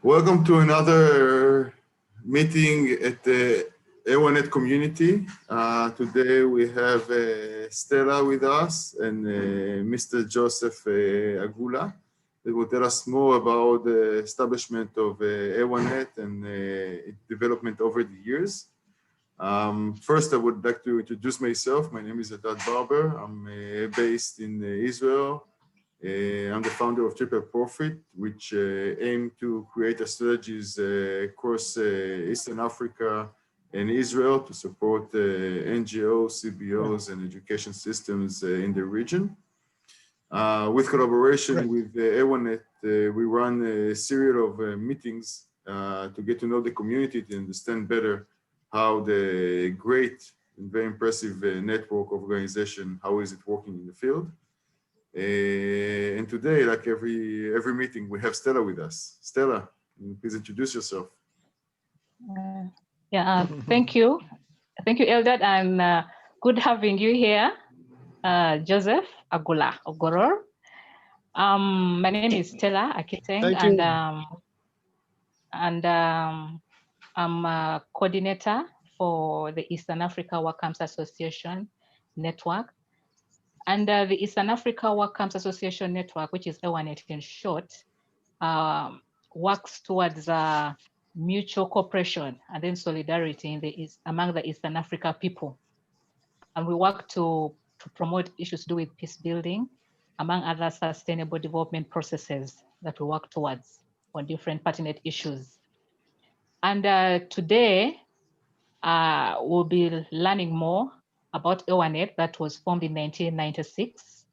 Welcome to another meeting at the EAWANET community. Today we have Stella with us and Mr. Joseph Agula. They will tell us more about the establishment of EAWANET and its development over the years. First, I would like to introduce myself. My name is Adad Barber. I'm based in Israel. I'm the founder of Triple Profit, which aim to create strategies across Eastern Africa and Israel to support NGOs, CBOs, and education systems in the region. With collaboration with EAWANET, we run a series of meetings to get to know the community, to understand better how the great and very impressive network of organization, how is it working in the field. And today, like every meeting, we have Stella with us. Stella, please introduce yourself. Thank you. Thank you, Eldad, and good having you here, Joseph Agula Ogoror. My name is Stella Akiteng, and I'm a coordinator for the Eastern Africa Work Camps Association Network. And the Eastern Africa Work Camps Association Network, which is EAWANET in short, works towards mutual cooperation and then solidarity among the Eastern Africa people. And we work to promote issues to do with peace building, among other sustainable development processes that we work towards on different pertinent issues. And today, we'll be learning more about EAWANET that was formed in 1996,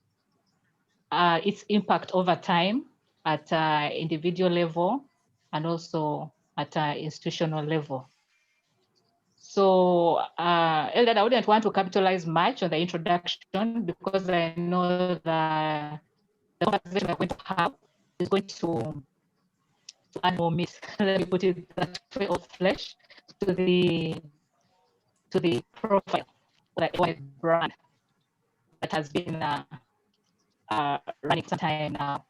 its impact over time at individual level and also at institutional level. So, Eldad, I wouldn't want to capitalize much on the introduction because I know that the conversation we're going to have is going to add more meat, let me put it that way, of flesh to the profile of the EAWANET brand that has been running some time now.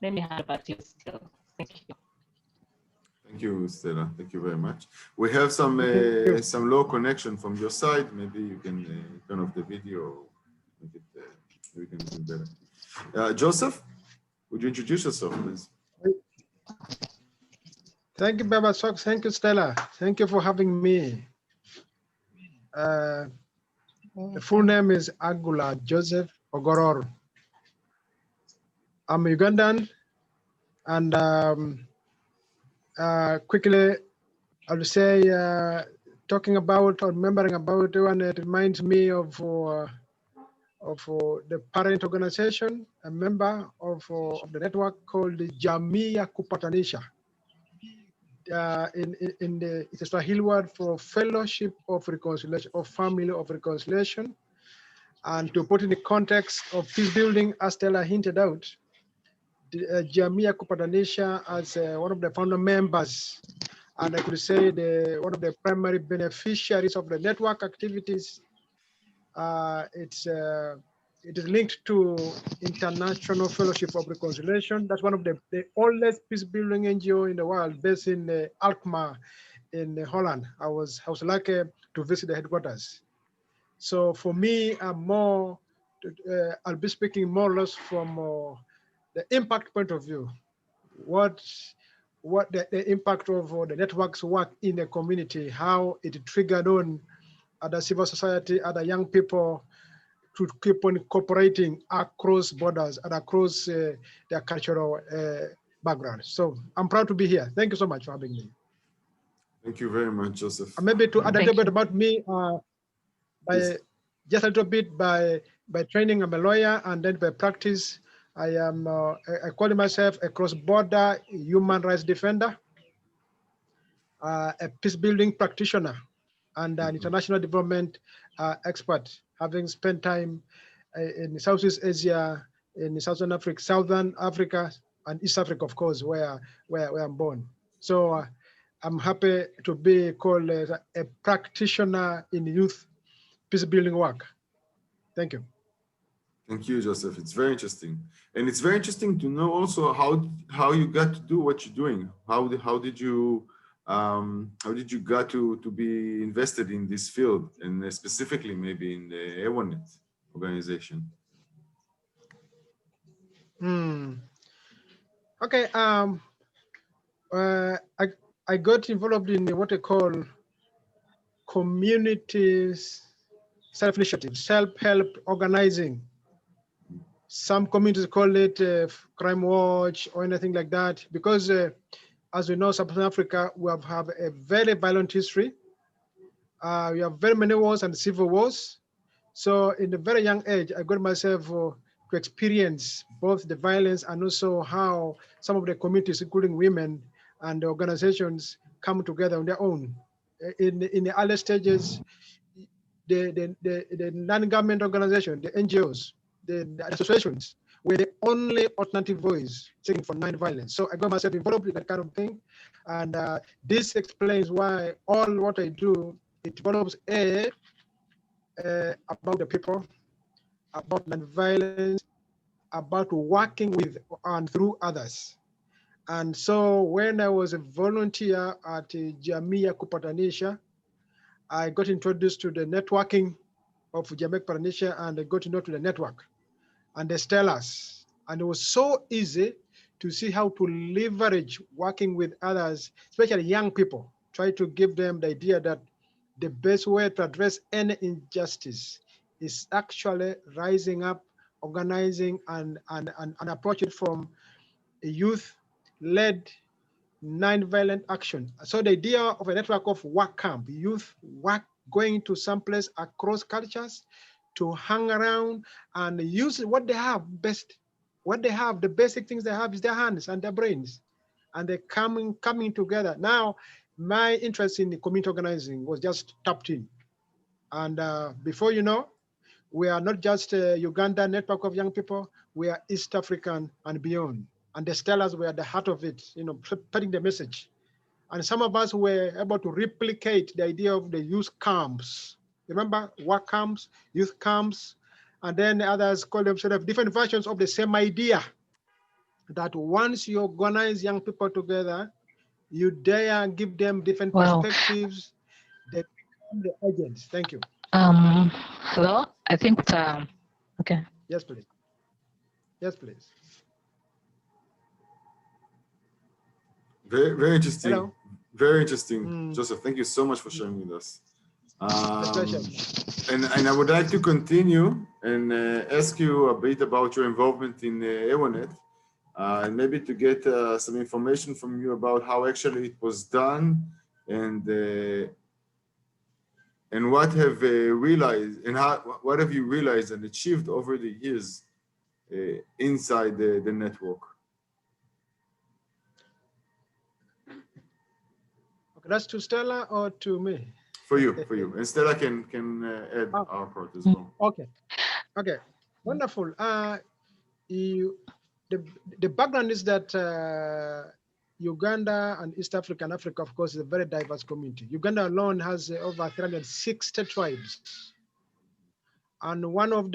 Let me hand back to you still. Thank you. Thank you, Stella. Thank you very much. We have some low connection from your side. Maybe you can turn off the video. Make it, we can do better. Joseph, would you introduce yourself, please? Thank you, Baba Sox. Thank you, Stella. Thank you for having me. The full name is Agula Joseph Ogoror. I'm Ugandan, and quickly, I would say, talking about or remembering about one, it reminds me of the parent organization, a member of the network called the Jamii ya Kupatanisha. In the it's a Swahili word for fellowship of reconciliation, or family of reconciliation. And to put in the context of peace building, as Stella hinted out, the Jamii ya Kupatanisha as one of the founder members, and I could say one of the primary beneficiaries of the network activities. It is linked to International Fellowship of Reconciliation. That's one of the oldest peace building NGO in the world, based in Alkmaar in Holland. I was lucky to visit the headquarters. So for me, I'll be speaking more or less from the impact point of view. What the impact of the network's work in the community, how it triggered on other civil society, other young people, to keep on cooperating across borders and across their cultural background. So I'm proud to be here. Thank you so much for having me. Thank you very much, Joseph. Maybe to add a little bit about me, just a little bit by training, I'm a lawyer, and then by practice, I call myself a cross-border human rights defender, a peace building practitioner, and an international development expert, having spent time in Southeast Asia, in Southern Africa, and East Africa, of course, where I'm born. So I'm happy to be called a practitioner in youth peace building work. Thank you. Thank you, Joseph. It's very interesting, and it's very interesting to know also how you got to do what you're doing. How did you got to be invested in this field, and specifically maybe in the EAWANET organization? Okay. I got involved in what I call communities self-initiative, self-help organizing. Some communities call it Crime Watch or anything like that, because as we know, Southern Africa, we have a very violent history. We have very many wars and civil wars. So in a very young age, I got myself to experience both the violence and also how some of the communities, including women and the organizations, come together on their own. In the early stages, the non-government organization, the NGOs, the associations were the only alternative voice seeking for non-violence. So I got myself involved in that kind of thing. And this explains why all what I do, it develops about the people, about non-violence, about working with and through others. And so when I was a volunteer at Jamia Kupatanisha, I got introduced to the networking of Jamaica Kupatanisha, and I got to know to the network and the stellars. And it was so easy to see how to leverage working with others, especially young people, try to give them the idea that the best way to address any injustice is actually rising up, organizing, and approach it from a youth-led non-violent action. So the idea of a network of work camp, youth work going to some place across cultures to hang around and use what they have best. What they have, the basic things they have is their hands and their brains, and they're coming together. Now, my interest in the community organizing was just tapped in. And before you know, we are not just a Uganda network of young people, we are East African and beyond. And the stellars were at the heart of it, spreading the message. And some of us were able to replicate the idea of the youth camps. Remember, work camps, youth camps, and then others call them sort of different versions of the same idea, that once you organize young people together, you dare give them different perspectives, they become the agents. Thank you. Hello, I think, okay. Yes, please. Yes, please. Very, very interesting. Hello. Very interesting, Joseph. Thank you so much for sharing with us. Pleasure. And I would like to continue and ask you a bit about your involvement in EAWANET, and maybe to get some information from you about how actually it was done, and what have realized, and what have you realized and achieved over the years inside the network. Okay, that's to Stella or to me? For you. And Stella can add our part as well. Okay, wonderful. The background is that Uganda and East Africa and Africa, of course, is a very diverse community. Uganda alone has over 360 tribes. And one of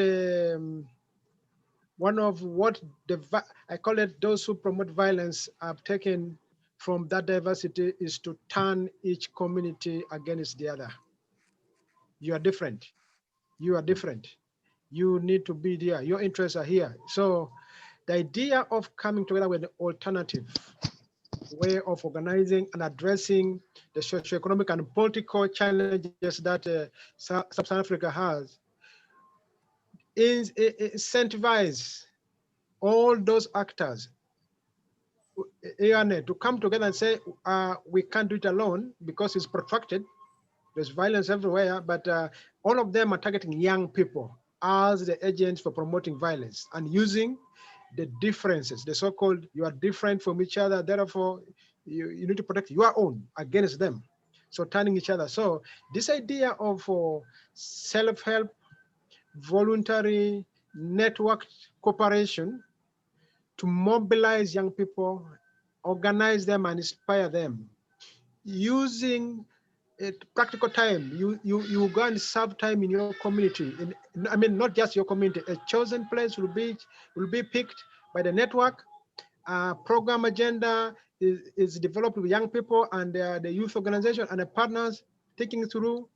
what I call it, those who promote violence have taken from that diversity is to turn each community against the other. You are different. You are different. You need to be there. Your interests are here. So the idea of coming together with an alternative way of organizing and addressing the socioeconomic and political challenges that South Africa has is incentivize all those actors to come together and say, we can't do it alone because it's protracted. There's violence everywhere, but all of them are targeting young people as the agents for promoting violence and using the differences, the so-called you are different from each other, therefore you need to protect your own against them. So turning each other. So this idea of self-help, voluntary, networked cooperation to mobilize young people, organize them and inspire them, using practical time. You go and serve time in your community. I mean, not just your community. A chosen place will be picked by the network. Program agenda is developed with young people and the youth organization and the partners taking it through.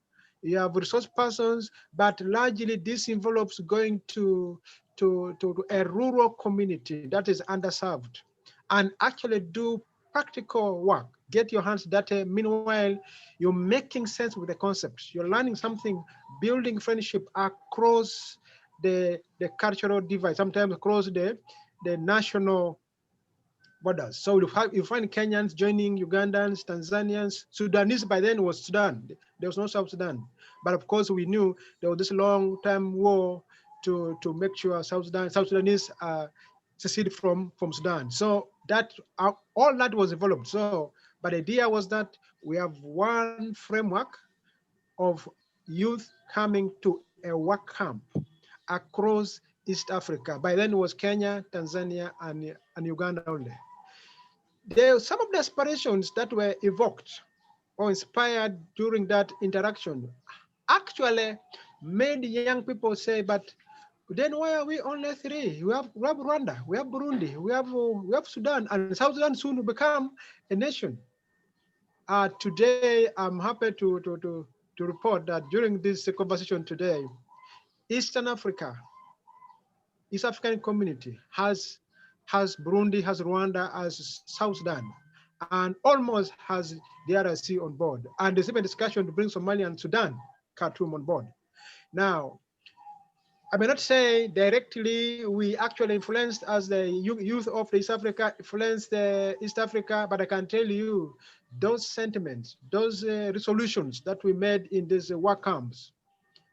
You have resource persons, but largely this envelopes going to a rural community that is underserved, and actually do practical work. Get your hands dirty. Meanwhile, you're making sense with the concepts. You're learning something, building friendship across the cultural divide, sometimes across the national borders. So you find Kenyans joining Ugandans, Tanzanians, Sudanese. By then was Sudan. There was no South Sudan. But of course, we knew there was this long-term war to make sure South Sudanese secede from Sudan. So that all that was developed. So, but the idea was that we have one framework of youth coming to a work camp across East Africa. By then it was Kenya, Tanzania, and Uganda only. Some of the aspirations that were evoked or inspired during that interaction actually made young people say, but then why are we only three? We have Rwanda, we have Burundi, we have Sudan, and South Sudan soon will become a nation. Today, I'm happy to report that during this conversation today, Eastern Africa, East African community has Burundi, has Rwanda, has South Sudan, and almost has the DRC on board. And there's even discussion to bring Somalia and Sudan, Khartoum on board. Now, I may not say directly we actually influenced as the youth of East Africa, influenced East Africa, but I can tell you those sentiments, those resolutions that we made in these work camps,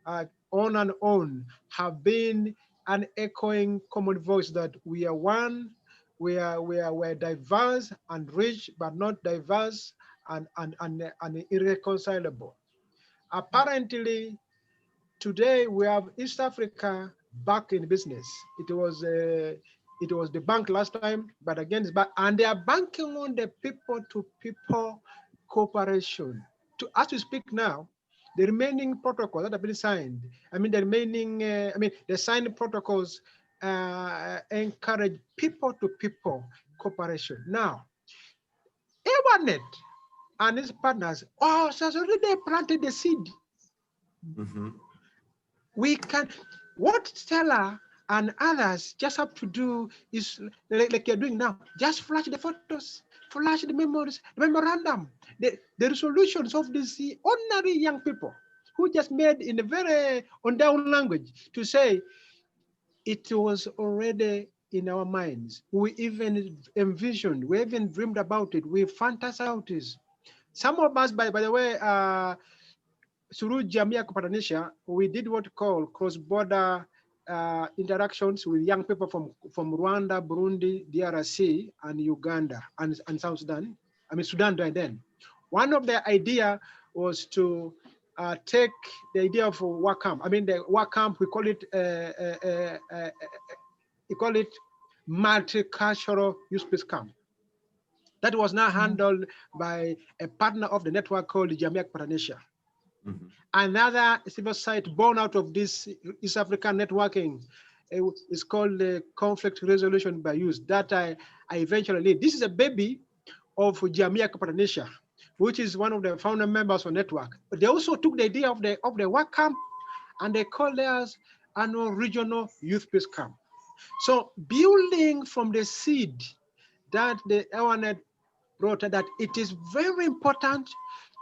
on and on, have been an echoing common voice that we are one, we're diverse and rich, but not diverse and irreconcilable. Apparently, today we have East Africa back in business. It was the bank last time, but again it's back, and they are banking on the people-to-people cooperation. As we speak now, the remaining protocols that have been signed, the signed protocols encourage people-to-people cooperation. Now, EAWANET and its partners has already planted the seed. Mm-hmm. We can, what Stella and others just have to do is, like you're doing now, just flash the photos, flash the memories, the memorandum, the resolutions of these ordinary young people who just made in a very on-down language to say it was already in our minds. We even envisioned, we even dreamed about it, we fantasized about it. Some of us, by the way, through Jamii Kupatanisha, we did what we call cross-border interactions with young people from Rwanda, Burundi, DRC, and Uganda, and South Sudan. Sudan then. One of the idea was to take the idea of work camp. The work camp, we call it multicultural youth peace camp. That was now handled by a partner of the network called Jamii Kupatanisha. Mm-hmm. Another civil society born out of this East African networking is called the conflict resolution by youth that I eventually lead. This is a baby of Jamii Kupatanisha, which is one of the founder members of the network. But they also took the idea of the work camp and they called theirs annual regional youth peace camp. So building from the seed that the EAWANET brought, that it is very important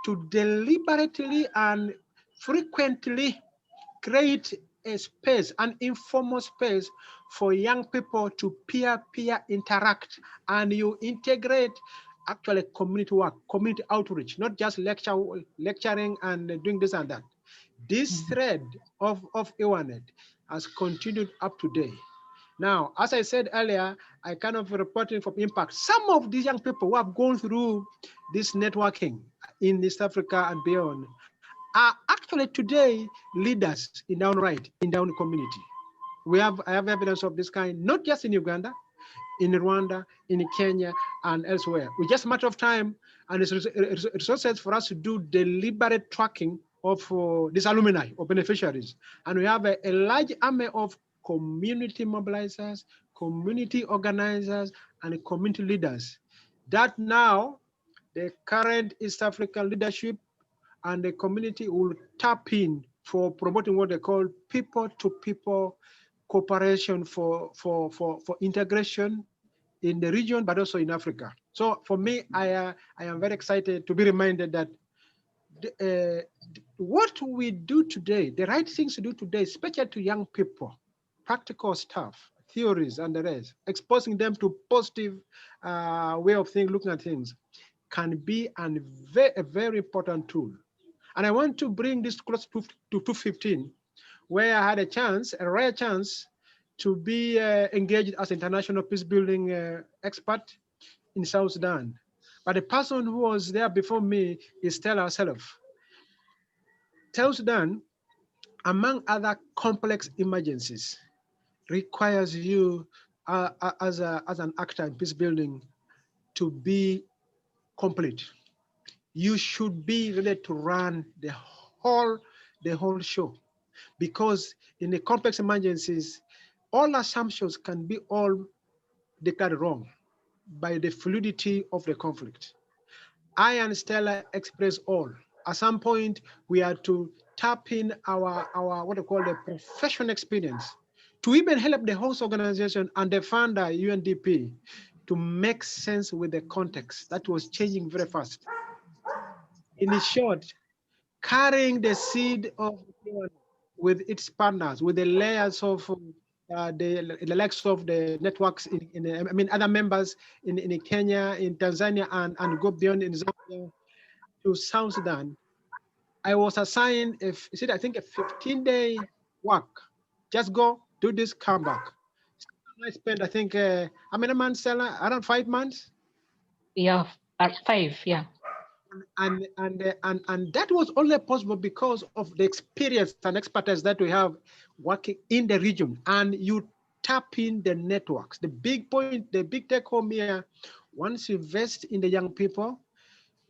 to deliberately and frequently create a space, an informal space for young people to peer-peer interact, and you integrate actually community work, community outreach, not just lecturing and doing this and that. This thread of EAWANET has continued up to date. Now, as I said earlier, I kind of reporting from impact. Some of these young people who have gone through this networking in East Africa and beyond are actually today leaders in their own right, in their own community. I have evidence of this kind, not just in Uganda, in Rwanda, in Kenya, and elsewhere. With just a matter of time and resources for us to do deliberate tracking of these alumni or beneficiaries. And we have a large army of community mobilizers, community organizers, and community leaders that now the current East African leadership and the community will tap in for promoting what they call people-to-people cooperation for integration in the region, but also in Africa. So for me, I am very excited to be reminded that what we do today, the right things to do today, especially to young people, practical stuff, theories and the rest, exposing them to positive way of looking at things, can be a very important tool. And I want to bring this close to 2015, where I had a rare chance to be engaged as international peace building expert in South Sudan. But the person who was there before me is Stella herself. South Sudan, among other complex emergencies, requires you as an actor in peace building to be complete. You should be ready to run the whole show, because in the complex emergencies, all assumptions can be all declared wrong by the fluidity of the conflict. I and Stella express all. At some point, we are to tap in our what we call the professional experience to even help the host organization and the founder, UNDP, to make sense with the context that was changing very fast. In short, carrying the seed of with its partners, with the layers of the likes of the networks other members in Kenya, in Tanzania, and go beyond in Zambia to South Sudan. I was assigned I think a 15-day work. Just go, do this, come back. I spent, I think, how many months, Stella? Around 5 months? Yeah, 5, yeah. And that was only possible because of the experience and expertise that we have working in the region. And you tap in the networks. The big point, the big take home here, once you invest in the young people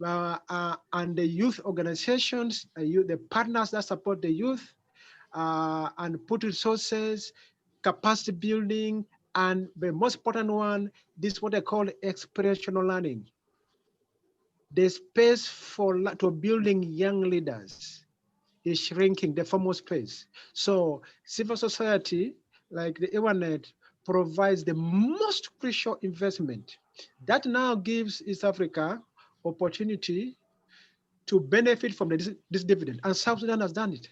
and the youth organizations, the partners that support the youth, and put resources, capacity building, and the most important one, this is what I call experiential learning. The space to building young leaders is shrinking, the formal space. So civil society, like the EAWANET, provides the most crucial investment that now gives East Africa opportunity to benefit from this dividend. And South Sudan has done it.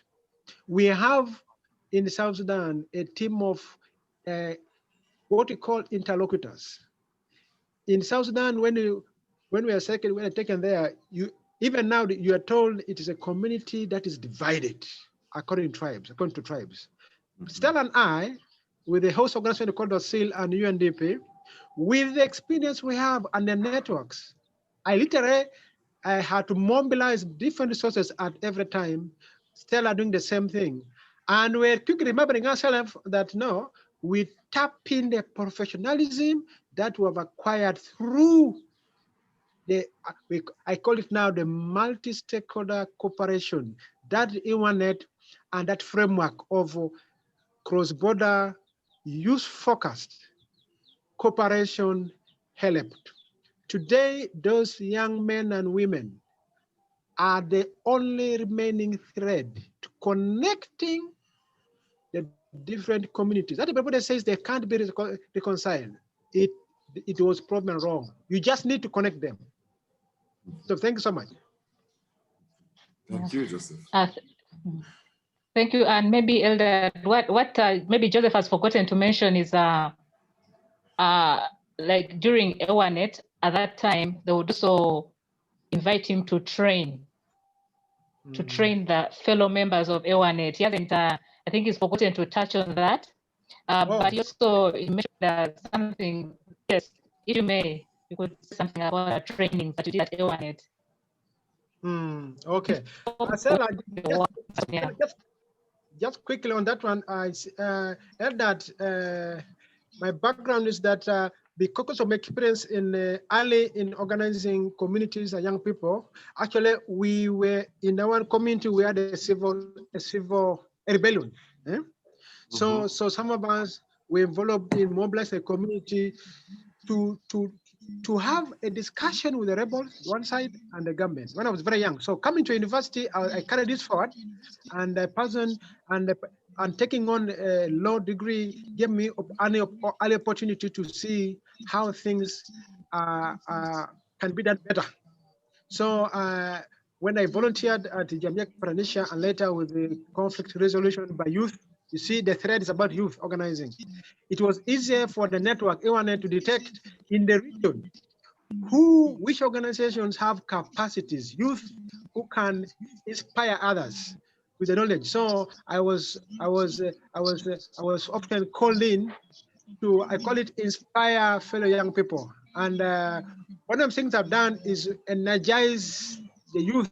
We have in South Sudan a team of what we call interlocutors. In South Sudan, when we are taken there, even now you are told it is a community that is divided according to tribes. Mm-hmm. Stella and I, with the host organization called SEAL and UNDP, with the experience we have and the networks, I had to mobilize different resources at every time. Stella doing the same thing. And we're quickly remembering ourselves that no, we tap in the professionalism that we have acquired through I call it now the multi-stakeholder cooperation, that EAWANET and that framework of cross-border youth-focused cooperation helped. Today, those young men and women are the only remaining thread to connecting the different communities. That everybody says they can't be reconciled. It was proven wrong. You just need to connect them. So thank you so much. Thank you, Joseph. Thank you. And maybe Elder, what maybe Joseph has forgotten to mention is like during EAWANET at that time, they would also invite him to train the fellow members of EAWANET. He hasn't, I think he's forgotten to touch on that. But he also mentioned something, yes, if you may, you could say something about the training that you did at EAWANET. Okay. Marcella, just quickly on that one, I heard that my background is that because of my experience in early in organizing communities and young people, actually we were in our community, we had a civil rebellion. Eh? So some of us were involved in mobilizing the community to have a discussion with the rebels one side and the government when I was very young. So coming to university, I carried this forward, and a person and taking on a law degree gave me an opportunity to see how things can be done better. So when I volunteered at Jamaica Pranisha and later with the conflict resolution by youth, you see the thread is about youth organizing. It was easier for the network EAWANET to detect in the region which organizations have capacities, youth who can inspire others with the knowledge. So I was often called in to, I call it inspire fellow young people. And one of the things I've done is energize the youth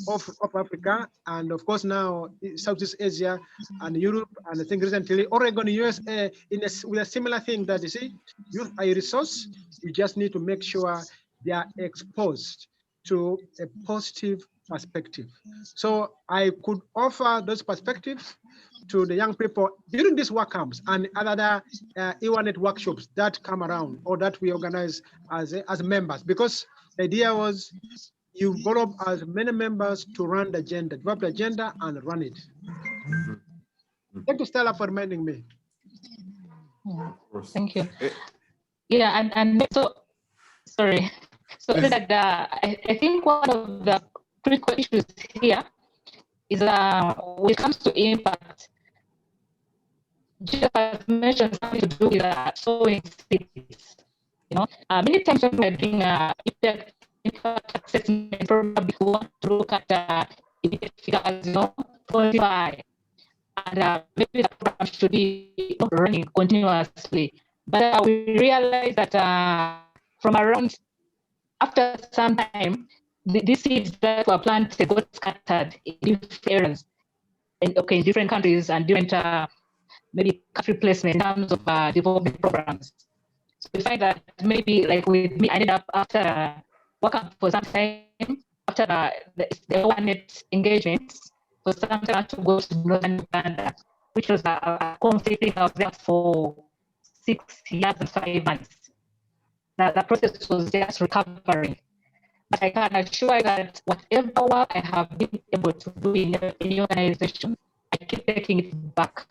of Africa, and of course now Southeast Asia and Europe, and I think recently Oregon, USA, with a similar thing that you see, youth are a resource. You just need to make sure they are exposed to a positive perspective. So I could offer those perspectives to the young people during these work camps and other EAWANET workshops that come around or that we organize as members, because the idea was you develop as many members to run the agenda, develop the agenda and run it. Thank you, Stella, for reminding me. Thank you. Yeah, and so, sorry. So that I think one of the critical issues here is when it comes to impact, just mentioned something to do with sowing seeds. You know, many times when we're doing impact assessment, probably we want to look at immediate figures, you know, quantify, and maybe the program should be running continuously. But we realize that from around after some time, these seeds that were planted got scattered in different areas, in different countries and different maybe country placement in terms of development programs. So we find that maybe like with me, I ended up after working for some time, after the EAWANET engagements, for some time to go to Northern Uganda, which was a conflict I was there for 6 years and 5 months. The process was just recovering. But I can assure you that whatever work I have been able to do in any organization, I keep taking it back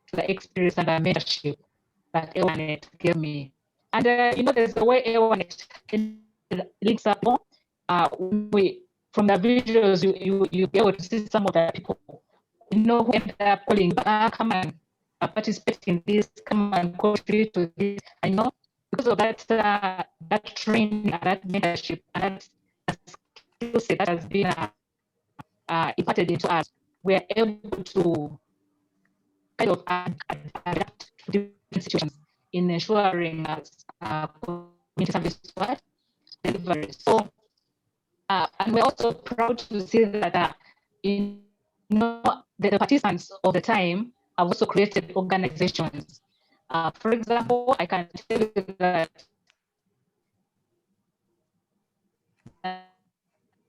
to the experience and the mentorship that EAWANET gave me. And you know, there's the way EAWANET links up. From the visuals, you be able to see some of the people, you know, who end up calling, come and participate in this, come and contribute to this. I know because of that training, that mentorship, and that skill set that has been imparted into us, we are able to kind of adapt to different situations in ensuring community service delivery. So, and we're also proud to see that you know, the participants of the time have also created organizations. For example, I can tell you that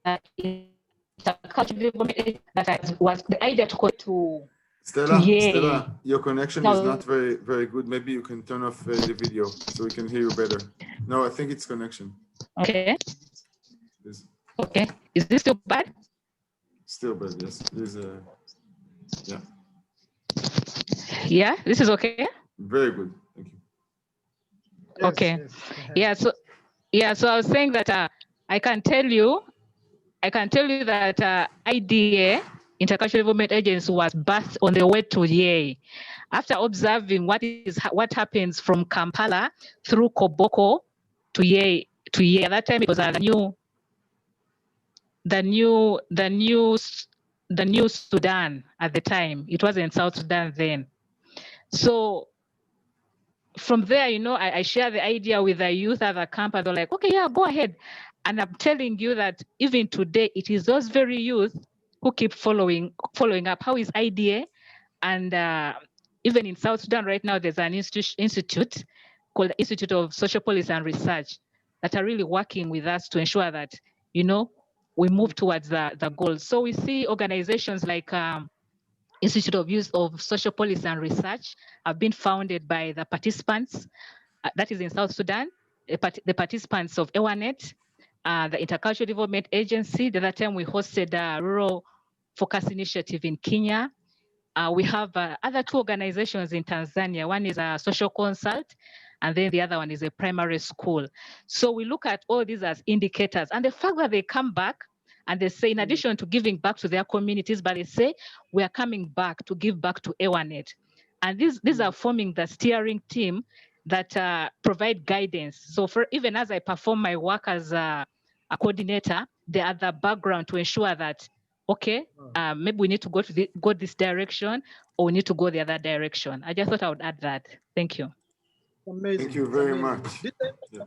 that was the idea to Stella, your connection is not very good. Maybe you can turn off the video so we can hear you better. No, I think it's connection. Okay. Okay. Is this still bad? Still bad, yes. Yeah. Yeah, this is okay? Very good. Thank you. Yes, okay. Yes. So I was saying that I can tell you that IDA, Intercultural Development Agency, was birthed on the way to Yei. After observing what happens from Kampala through Koboko to Yei. At that time, it was the new Sudan at the time. It wasn't South Sudan then. So from there, you know, I share the idea with the youth at the camp, and they're like, okay, yeah, go ahead. And I'm telling you that even today, it is those very youth who keep following up. How is IDA? And even in South Sudan right now, there's an institute called the Institute of Social Policy and Research that are really working with us to ensure that, you know, we move towards the goals. So we see organizations like Institute of Use of Social Policy and Research have been founded by the participants, that is in South Sudan, the participants of EAWANET, the Intercultural Development Agency. The other time we hosted a rural focus initiative in Kenya. We have other two organizations in Tanzania. One is a social consult, and then the other one is a primary school. So we look at all these as indicators. And the fact that they come back and they say, in addition to giving back to their communities, but they say, we are coming back to give back to EAWANET. And these are forming the steering team that provide guidance. So for even as I perform my work as a coordinator, they are the background to ensure that, okay, maybe we need to go this direction, or we need to go the other direction. I just thought I would add that. Thank you. Amazing. Thank you very much. Yeah.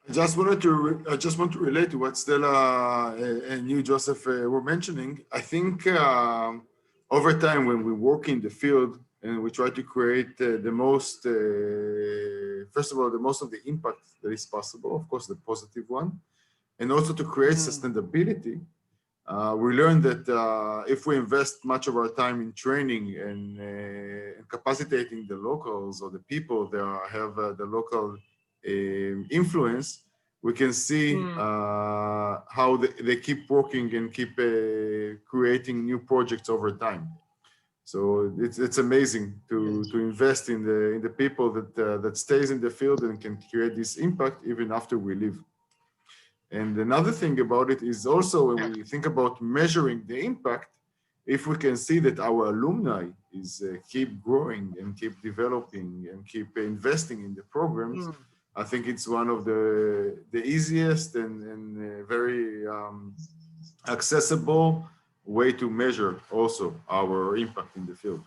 I just want to relate to what Stella and you, Joseph, were mentioning. I think over time, when we work in the field and we try to create the most, first of all, the most of the impact that is possible, of course, the positive one, and also to create sustainability, we learned that if we invest much of our time in training and capacitating the locals or the people that have the local influence, we can see how they keep working and keep creating new projects over time. So it's amazing to invest in the people that stays in the field and can create this impact even after we leave. And another thing about it is also when we think about measuring the impact, if we can see that our alumni is keep growing and keep developing and keep investing in the programs, I think it's one of the easiest and very accessible way to measure also our impact in the field.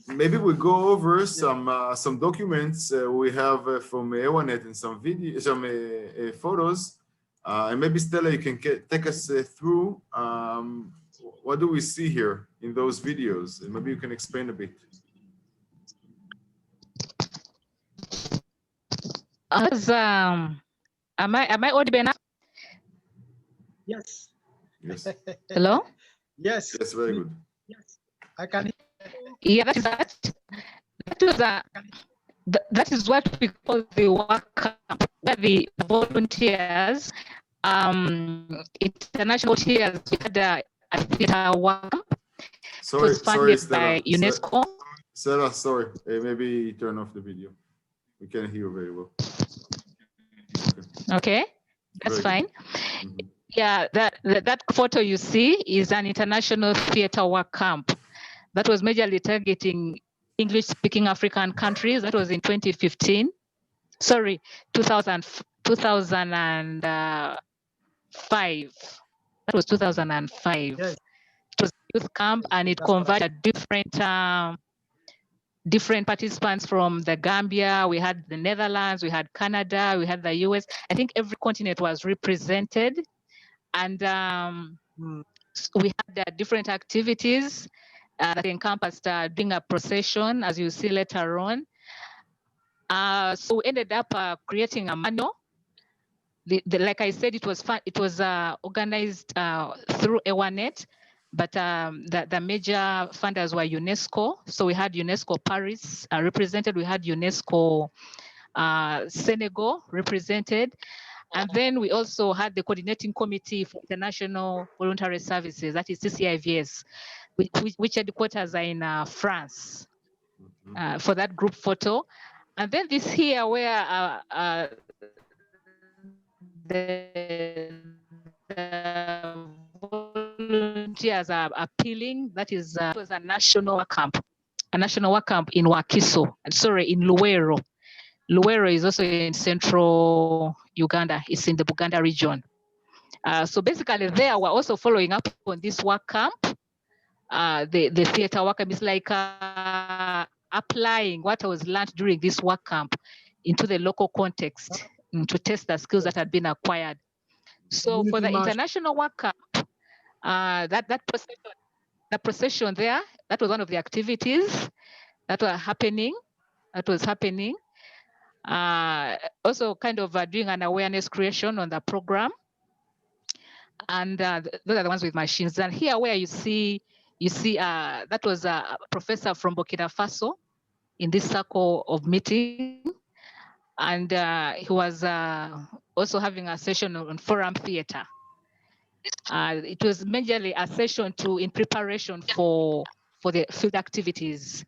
Maybe we go over some documents we have from EAWANET and some photos, and maybe Stella, you can take us through what do we see here in those videos, and maybe you can explain a bit. Am I audible enough? Yes. Yes. Hello? Yes. Yes, very good. Yes. I can hear. Yeah, that is what we call the work camp, where the volunteers, international volunteers, we had a theater work camp. Sorry, it was funded Stella. by UNESCO. Stella, sorry, maybe turn off the video. We can't hear very well. Okay, that's fine. Yeah, that photo you see is an international theater work camp that was majorly targeting English-speaking African countries. That was in 2015. Sorry, 2005. That was 2005. Yes. It was a youth camp, and it converted different participants from the Gambia. We had the Netherlands, we had Canada, we had the US. I think every continent was represented. And we had different activities that encompassed doing a procession, as you see later on. So we ended up creating a manual. Like I said, it was fun. It was organized through EAWANET, but the major funders were UNESCO. So we had UNESCO Paris represented. We had UNESCO Senegal represented. And then we also had the coordinating committee for international voluntary services, that is CCIVS, which headquarters are in France for that group photo. And then this here where the volunteers are appealing, that is, it was a national work camp in Wakiso, sorry, in Luwero. Luwero is also in central Uganda. It's in the Buganda region. So basically there we're also following up on this work camp. The theater work camp is like applying what was learned during this work camp into the local context to test the skills that had been acquired. So for the international work camp, that procession, the procession there, that was one of the activities that were happening. Also kind of doing an awareness creation on the program. And those are the ones with machines. And here where you see that was a professor from Burkina Faso in this circle of meeting. And he was also having a session on forum theater. It was majorly a session in preparation for the field activities,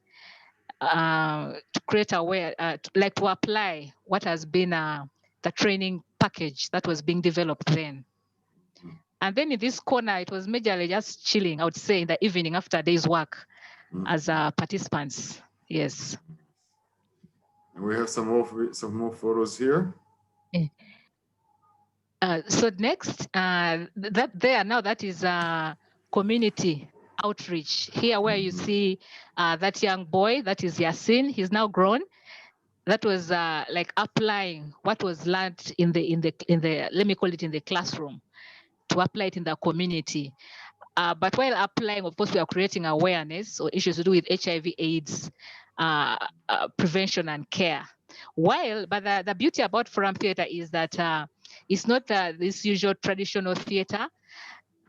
to create to apply what has been the training package that was being developed then. And then in this corner, it was majorly just chilling, I would say, in the evening after a day's work as participants. Yes. And we have some more photos here. So next, that is community outreach. Here where you see that young boy, that is Yasin, he's now grown. That was like applying what was learned in the let me call it in the classroom, to apply it in the community. But while applying, of course, we are creating awareness or issues to do with HIV/AIDS prevention and care. But the beauty about forum theater is that it's not this usual traditional theater.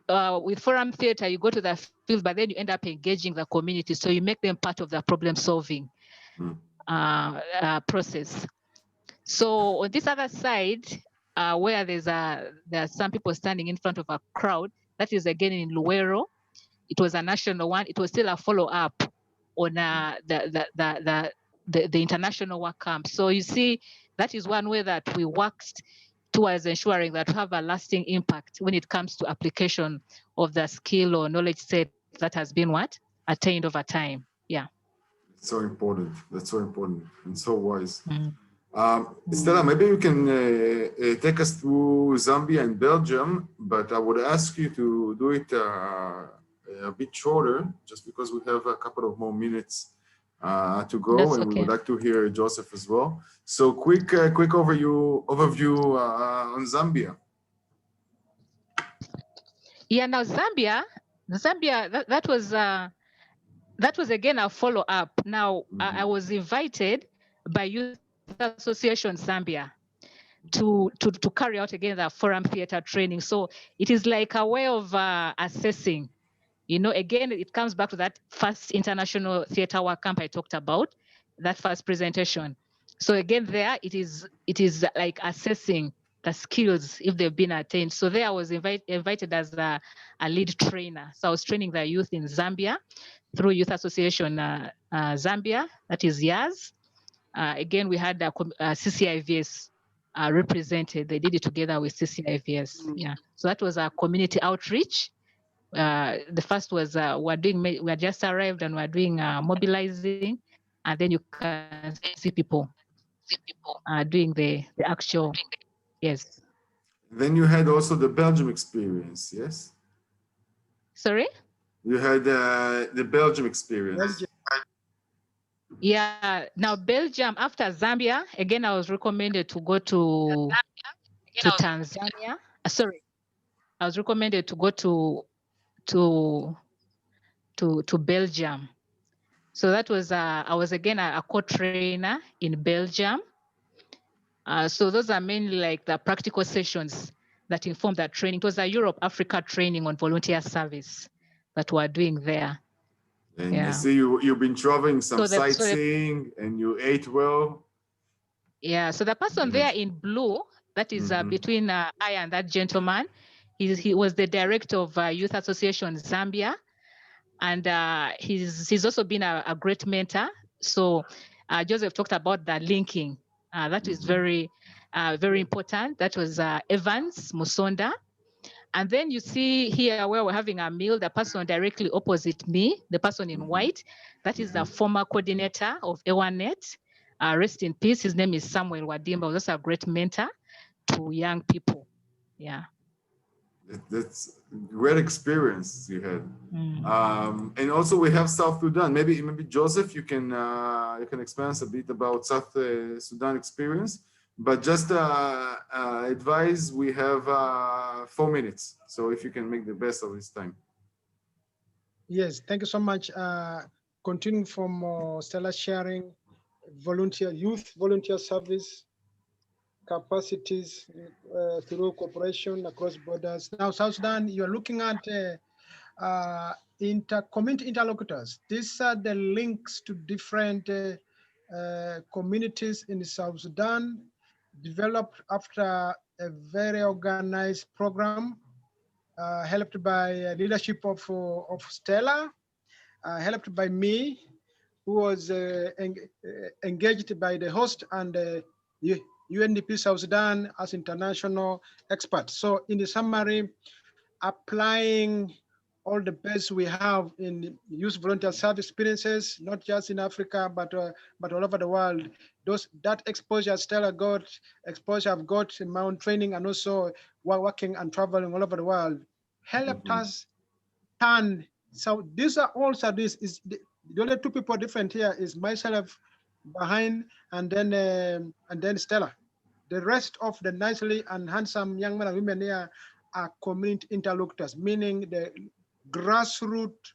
With forum theater, you go to the field, but then you end up engaging the community. So you make them part of the problem solving process. So on this other side, where there are some people standing in front of a crowd, that is again in Luero. It was a national one. It was still a follow-up on the international work camp. So you see, that is one way that we worked towards ensuring that we have a lasting impact when it comes to application of the skill or knowledge set that has been attained over time. Yeah. It's so important. That's so important and so wise. Stella, maybe you can take us through Zambia and Belgium, but I would ask you to do it a bit shorter, just because we have a couple of more minutes to go. That's and okay. We would like to hear Joseph as well. So quick overview on Zambia. Yeah, now Zambia, that was again a follow-up. Now, I was invited by Youth Association Zambia to carry out again the forum theater training. So it is like a way of assessing. Again, it comes back to that first international theater work camp I talked about, that first presentation. So again, there it is like assessing the skills if they've been attained. So there I was invited as a lead trainer. So I was training the youth in Zambia through Youth Association Zambia, that is YAS. Again, we had CCIVS represented. They did it together with CCIVS. Yeah. So that was a community outreach. The first was we just arrived and we're doing mobilizing, and then you can see people doing the actual, yes. Then you had also the Belgium experience, yes? Sorry? You had the Belgium experience. Yeah, now Belgium, after Zambia, again, I was recommended to go to Tanzania. Sorry, I was recommended to go to Belgium. So that was, I was again a co-trainer in Belgium. So those are mainly like the practical sessions that inform that training. It was a Europe-Africa training on volunteer service that we're doing there. And I see you've been traveling some sightseeing and you ate well. Yeah, so the person there in blue, that is between I and that gentleman, he was the director of Youth Association Zambia. And he's also been a great mentor. So Joseph talked about the linking. That is very important. That was Evans Musonda. And then you see here where we're having a meal, the person directly opposite me, the person in white, that is the former coordinator of EAWANET. Rest in peace. His name is Samuel Wadimba. Was also a great mentor to young people. Yeah. That's great experience you had. And also we have South Sudan. Maybe Joseph, you can expand a bit about South Sudan experience. But just advise, we have 4 minutes. So if you can make the best of this time. Yes, thank you so much. Continuing from Stella sharing, youth volunteer service capacities through cooperation across borders. Now, South Sudan, you're looking at community interlocutors. These are the links to different communities in South Sudan, developed after a very organized program, helped by leadership of Stella, helped by me, who was engaged by the host and UNDP South Sudan as international experts. So in the summary, applying all the best we have in youth volunteer service experiences, not just in Africa, but all over the world. That exposure Stella got, exposure I've got in my own training, and also while working and traveling all over the world, helped us turn. So these are also is the only two people different here is myself behind, and then Stella. The rest of the nicely and handsome young men and women here are community interlocutors, meaning the grassroots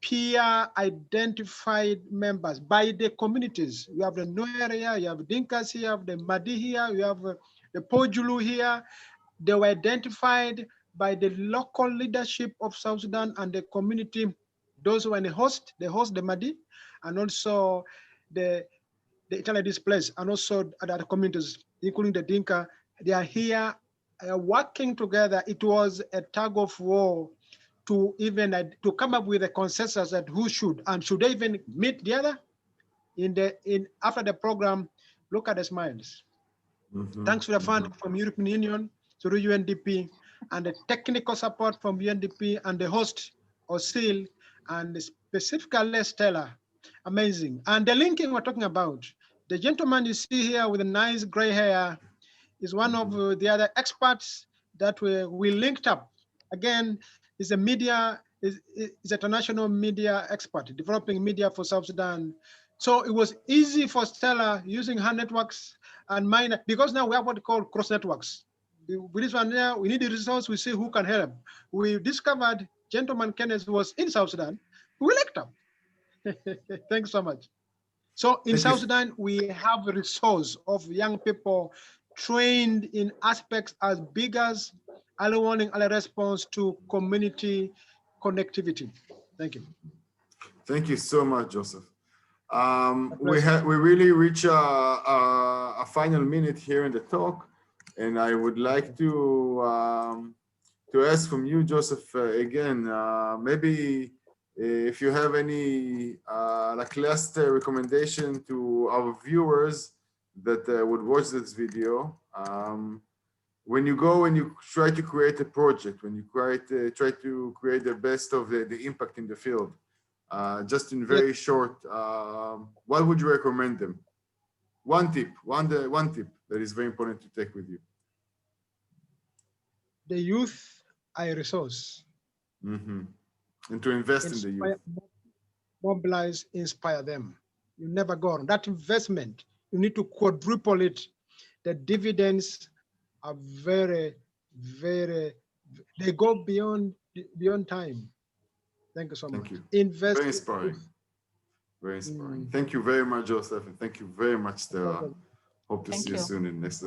peer identified members by the communities. You have the Nuer here, you have Dinkas here, you have the Madi here, you have the Pojulu here. They were identified by the local leadership of South Sudan and the community. Those who are in the host the Madi, and also the internally displaced, and also other communities, including the Dinka. They are here working together. It was a tug of war to even to come up with a consensus that who should and should they even meet the other after the program. Look at the smiles. Thanks to the fund from European Union through UNDP and the technical support from UNDP and the host OSIL and specifically Stella. Amazing. And the linking we're talking about, the gentleman you see here with the nice gray hair is one of the other experts that we linked up. Again, is a media, is a international media expert, developing media for South Sudan. So it was easy for Stella using her networks and mine, because now we have what we call cross networks. With this one there, we need the resource, we see who can help. We discovered gentleman Kenneth was in South Sudan. We linked up. Thanks so much. So in South Sudan, we have a resource of young people trained in aspects as big as early warning, early response to community connectivity. Thank you. Thank you so much, Joseph. We really reach a final minute here in the talk, and I would like to ask from you, Joseph, again, maybe if you have any like last recommendation to our viewers that would watch this video. When you go and you try to create a project, when you try to create the best of the impact in the field, just in very short, what would you recommend them? One tip that is very important to take with you. The youth are a resource. And to invest in the youth. Mobilize, inspire them. You never go on. That investment, you need to quadruple it. The dividends are very, very, they go beyond time. Thank you so much. Thank you. Invest. Very inspiring. Very inspiring. Thank you very much, Joseph, and thank you very much, Stella. Hope to see you soon in next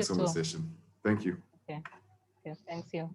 conversation. Thank you. Okay. Yes, thanks you.